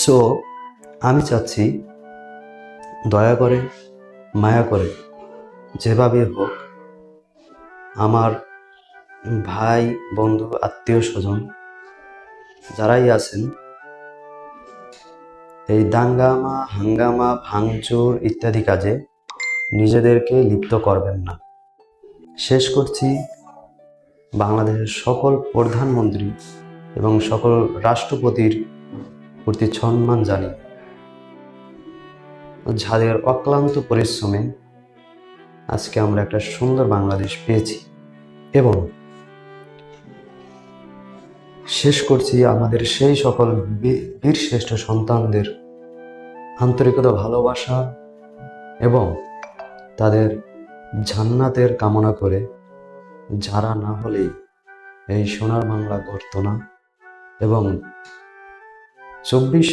So আমি চাচ্ছি দয়া করে, মায়া করে, যেভাবে হোক আমার ভাই, বন্ধু, আত্মীয় স্বজন যারাই আছেন এই দাঙ্গামা, হাঙ্গামা, ভাঙচুর ইত্যাদি কাজে নিজেদেরকে লিপ্ত করবেন না। শেষ করছি বাংলাদেশের সকল প্রধানমন্ত্রী এবং সকল রাষ্ট্রপতির প্রতি সম্মান জানিয়ে, যাদের অক্লান্ত পরিশ্রমে আজকে আমরা একটা সুন্দর বাংলাদেশ পেয়েছি। এবং শেষ করছি আমাদের সেই সকল বীর শ্রেষ্ঠ সন্তানদের আন্তরিকতা, ভালোবাসা এবং তাদের জান্নাতের কামনা করে, যারা না হলেই এই সোনার বাংলা গড়ত না। এবং 24